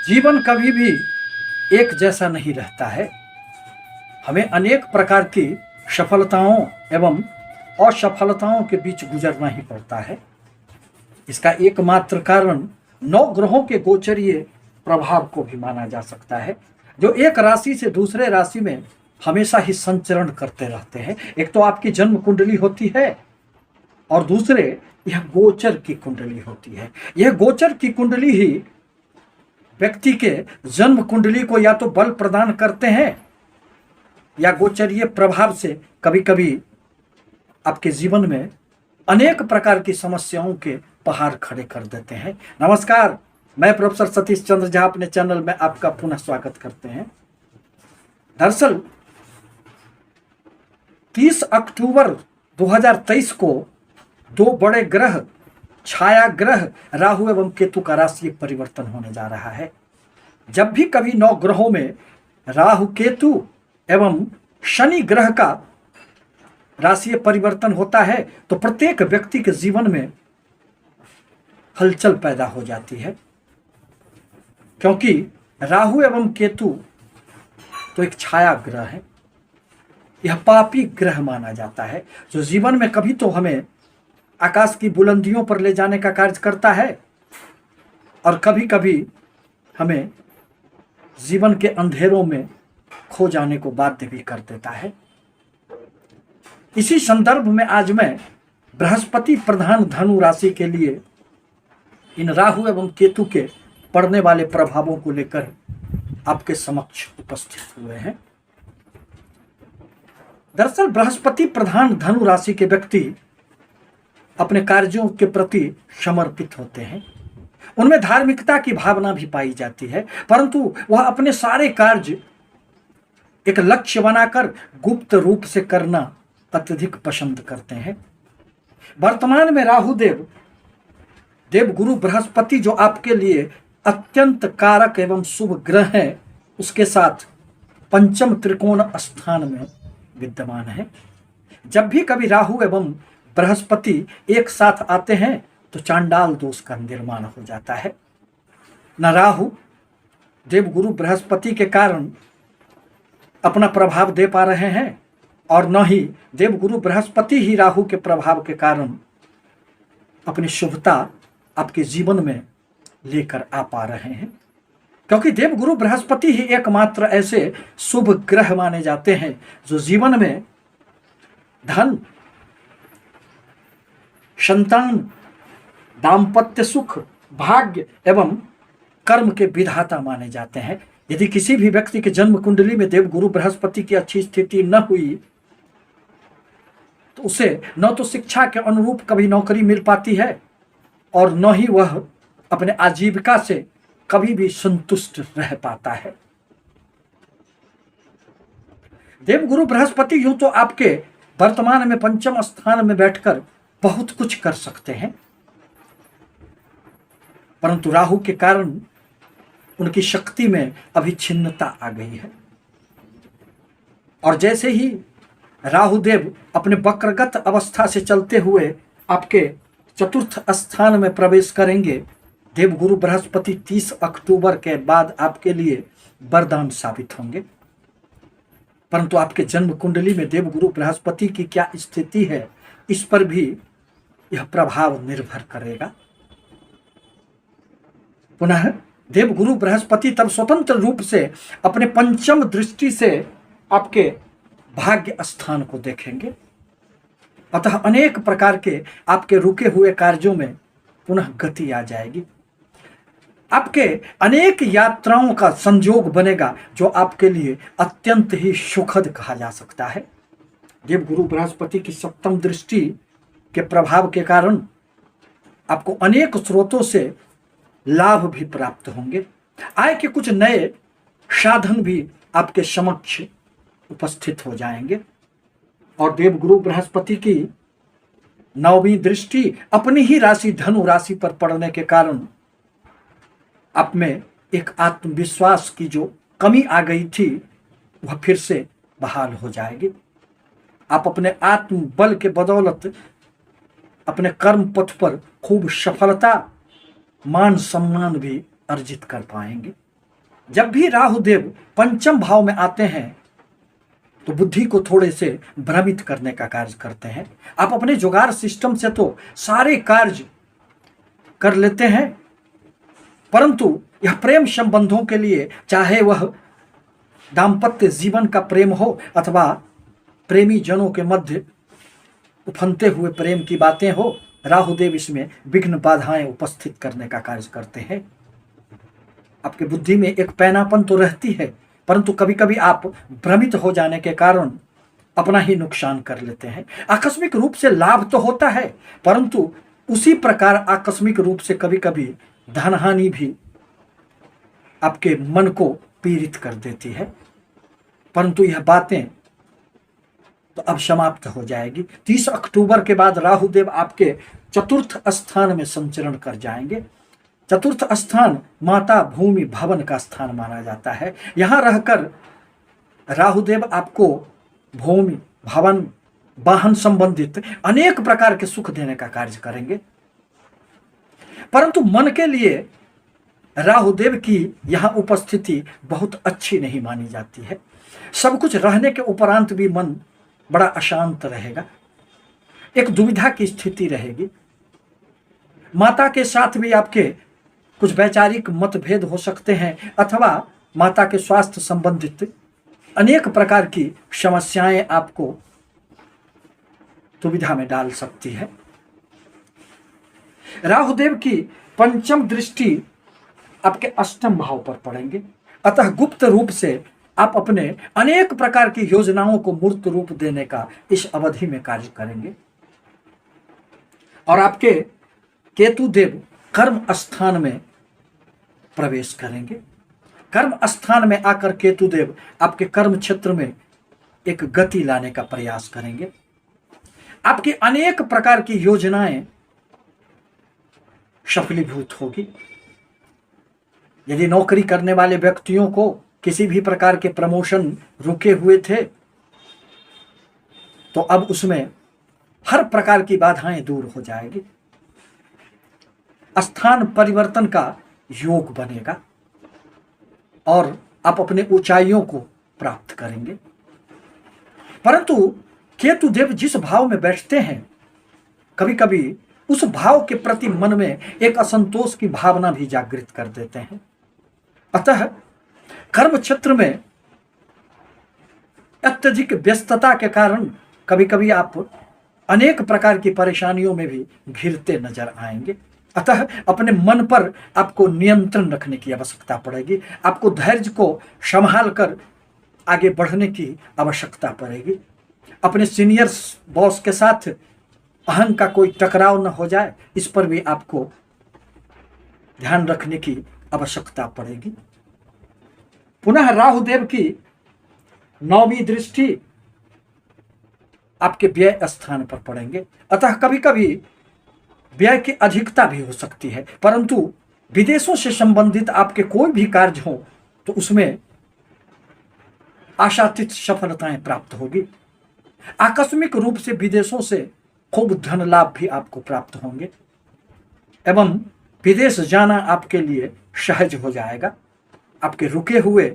जीवन कभी भी एक जैसा नहीं रहता है। हमें अनेक प्रकार की सफलताओं एवं असफलताओं के बीच गुजरना ही पड़ता है। इसका एकमात्र कारण नौ ग्रहों के गोचरीय प्रभाव को भी माना जा सकता है, जो एक राशि से दूसरे राशि में हमेशा ही संचरण करते रहते हैं। एक तो आपकी जन्म कुंडली होती है और दूसरे यह गोचर की कुंडली होती है। यह गोचर की कुंडली ही व्यक्ति के जन्म कुंडली को या तो बल प्रदान करते हैं या गोचरीय प्रभाव से कभी कभी आपके जीवन में अनेक प्रकार की समस्याओं के पहाड़ खड़े कर देते हैं। नमस्कार, मैं प्रोफेसर सतीश चंद्र झा अपने चैनल में आपका पुनः स्वागत करते हैं। दरअसल 30 अक्टूबर 2023 को दो बड़े ग्रह छाया ग्रह राहु एवं केतु का राशि परिवर्तन होने जा रहा है। जब भी कभी 9 ग्रहों में राहु केतु एवं शनि ग्रह का राशि परिवर्तन होता है तो प्रत्येक व्यक्ति के जीवन में हलचल पैदा हो जाती है, क्योंकि राहु एवं केतु तो एक छाया ग्रह है। यह पापी ग्रह माना जाता है, जो जीवन में कभी तो हमें आकाश की बुलंदियों पर ले जाने का कार्य करता है और कभी कभी हमें जीवन के अंधेरों में खो जाने को बाध्य भी कर देता है। इसी संदर्भ में आज मैं बृहस्पति प्रधान धनु राशि के लिए इन राहु एवं केतु के पड़ने वाले प्रभावों को लेकर आपके समक्ष उपस्थित हुए हैं। दरअसल बृहस्पति प्रधान धनु राशि के व्यक्ति अपने कार्यों के प्रति समर्पित होते हैं। उनमें धार्मिकता की भावना भी पाई जाती है, परंतु वह अपने सारे कार्य एक लक्ष्य बनाकर गुप्त रूप से करना अत्यधिक पसंद करते हैं। वर्तमान में राहु देवगुरु बृहस्पति, जो आपके लिए अत्यंत कारक एवं शुभ ग्रह है, उसके साथ पंचम त्रिकोण स्थान में विद्यमान है। जब भी कभी राहु एवं बृहस्पति एक साथ आते हैं तो चांडाल दोष का निर्माण हो जाता है। न राहु देवगुरु बृहस्पति के कारण अपना प्रभाव दे पा रहे हैं और न ही देवगुरु बृहस्पति ही राहु के प्रभाव के कारण अपनी शुभता आपके जीवन में लेकर आ पा रहे हैं, क्योंकि देवगुरु बृहस्पति ही एकमात्र ऐसे शुभ ग्रह माने जाते हैं जो जीवन में धन, संतान, दाम्पत्य सुख, भाग्य एवं कर्म के विधाता माने जाते हैं। यदि किसी भी व्यक्ति के जन्म कुंडली में देवगुरु बृहस्पति की अच्छी स्थिति न हुई तो उसे न तो शिक्षा के अनुरूप कभी नौकरी मिल पाती है और न ही वह अपने आजीविका से कभी भी संतुष्ट रह पाता है। देवगुरु बृहस्पति यूं तो आपके वर्तमान में पंचम स्थान में बैठकर बहुत कुछ कर सकते हैं, परंतु राहु के कारण उनकी शक्ति में अभी छिन्नता आ गई है। और जैसे ही राहुदेव अपने वक्रगत अवस्था से चलते हुए आपके चतुर्थ स्थान में प्रवेश करेंगे, देवगुरु बृहस्पति 30 अक्टूबर के बाद आपके लिए वरदान साबित होंगे। परंतु आपके जन्म कुंडली में देवगुरु बृहस्पति की क्या स्थिति है, इस पर भी यह प्रभाव निर्भर करेगा। पुनः देवगुरु बृहस्पति तब स्वतंत्र रूप से अपने पंचम दृष्टि से आपके भाग्य स्थान को देखेंगे। अतः अनेक प्रकार के आपके रुके हुए कार्यों में पुनः गति आ जाएगी। आपके अनेक यात्राओं का संयोग बनेगा, जो आपके लिए अत्यंत ही सुखद कहा जा सकता है। देवगुरु बृहस्पति की सप्तम दृष्टि के प्रभाव के कारण आपको अनेक स्रोतों से लाभ भी प्राप्त होंगे। आय के कुछ नए साधन भी आपके समक्ष उपस्थित हो जाएंगे। और देवगुरु बृहस्पति की 9वीं दृष्टि अपनी ही राशि धनु राशि पर पड़ने के कारण आप में एक आत्मविश्वास की जो कमी आ गई थी वह फिर से बहाल हो जाएगी। आप अपने आत्मबल के बदौलत अपने कर्म पथ पर खूब सफलता, मान सम्मान भी अर्जित कर पाएंगे। जब भी राहु देव पंचम भाव में आते हैं तो बुद्धि को थोड़े से भ्रमित करने का कार्य करते हैं। आप अपने जुगाड़ सिस्टम से तो सारे कार्य कर लेते हैं, परंतु यह प्रेम संबंधों के लिए, चाहे वह दाम्पत्य जीवन का प्रेम हो अथवा प्रेमी जनों के मध्य उफनते हुए प्रेम की बातें हो, राहुदेव इसमें विघ्न बाधाएं उपस्थित करने का कार्य करते हैं। आपके बुद्धि में एक पैनापन तो रहती है, परंतु कभी कभी आप भ्रमित हो जाने के कारण अपना ही नुकसान कर लेते हैं। आकस्मिक रूप से लाभ तो होता है, परंतु उसी प्रकार आकस्मिक रूप से कभी कभी धनहानि भी आपके मन को पीड़ित कर देती है, परंतु यह बातें तो अब समाप्त हो जाएगी। 30 अक्टूबर के बाद राहुदेव आपके चतुर्थ स्थान में संचरण कर जाएंगे। चतुर्थ स्थान माता भूमि भवन का स्थान माना जाता है। यहां रहकर राहुदेव आपको भूमि भवन वाहन संबंधित अनेक प्रकार के सुख देने का कार्य करेंगे, परंतु मन के लिए राहुदेव की यहां उपस्थिति बहुत अच्छी नहीं मानी जाती है। सब कुछ रहने के उपरांत भी मन बड़ा अशांत रहेगा, एक दुविधा की स्थिति रहेगी। माता के साथ भी आपके कुछ वैचारिक मतभेद हो सकते हैं, अथवा माता के स्वास्थ्य संबंधित अनेक प्रकार की समस्याएं आपको दुविधा में डाल सकती है। राहुदेव की पंचम दृष्टि आपके अष्टम भाव पर पड़ेंगे, अतः गुप्त रूप से आप अपने अनेक प्रकार की योजनाओं को मूर्त रूप देने का इस अवधि में कार्य करेंगे। और आपके केतु देव कर्म स्थान में प्रवेश करेंगे। कर्म स्थान में आकर केतु देव आपके कर्म क्षेत्र में एक गति लाने का प्रयास करेंगे। आपकी अनेक प्रकार की योजनाएं सफलीभूत होगी। यदि नौकरी करने वाले व्यक्तियों को किसी भी प्रकार के प्रमोशन रुके हुए थे, तो अब उसमें हर प्रकार की बाधाएं दूर हो जाएगी। स्थान परिवर्तन का योग बनेगा और आप अपने ऊंचाइयों को प्राप्त करेंगे। परंतु केतु देव जिस भाव में बैठते हैं, कभी कभी उस भाव के प्रति मन में एक असंतोष की भावना भी जागृत कर देते हैं। अतः कर्म क्षेत्र में अत्यधिक व्यस्तता के कारण कभी कभी आप अनेक प्रकार की परेशानियों में भी घिरते नजर आएंगे। अतः अपने मन पर आपको नियंत्रण रखने की आवश्यकता पड़ेगी। आपको धैर्य को संभाल कर आगे बढ़ने की आवश्यकता पड़ेगी। अपने सीनियर बॉस के साथ अहं का कोई टकराव न हो जाए, इस पर भी आपको ध्यान रखने की आवश्यकता पड़ेगी। पुनः राहुदेव की 9वीं दृष्टि आपके व्यय स्थान पर पड़ेंगे, अतः कभी कभी व्यय की अधिकता भी हो सकती है, परंतु विदेशों से संबंधित आपके कोई भी कार्य हो तो उसमें आशातीत सफलताएं प्राप्त होगी। आकस्मिक रूप से विदेशों से खूब धन लाभ भी आपको प्राप्त होंगे एवं विदेश जाना आपके लिए सहज हो जाएगा। आपके रुके हुए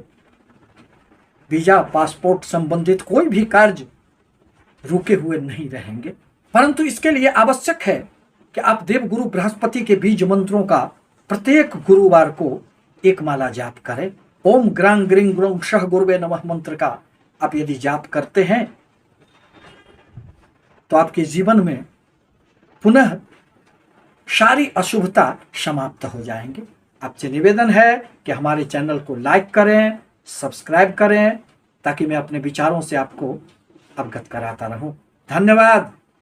वीजा पासपोर्ट संबंधित कोई भी कार्य रुके हुए नहीं रहेंगे, परंतु इसके लिए आवश्यक है कि आप देवगुरु बृहस्पति के बीज मंत्रों का प्रत्येक गुरुवार को एक माला जाप करें। ओम ग्रांग ग्रिंग ग्रों शह गुरुवे नमः मंत्र का आप यदि जाप करते हैं तो आपके जीवन में पुनः सारी अशुभता समाप्त हो जाएंगे। आपसे निवेदन है कि हमारे चैनल को लाइक करें, सब्सक्राइब करें, ताकि मैं अपने विचारों से आपको अवगत कराता रहूं। धन्यवाद।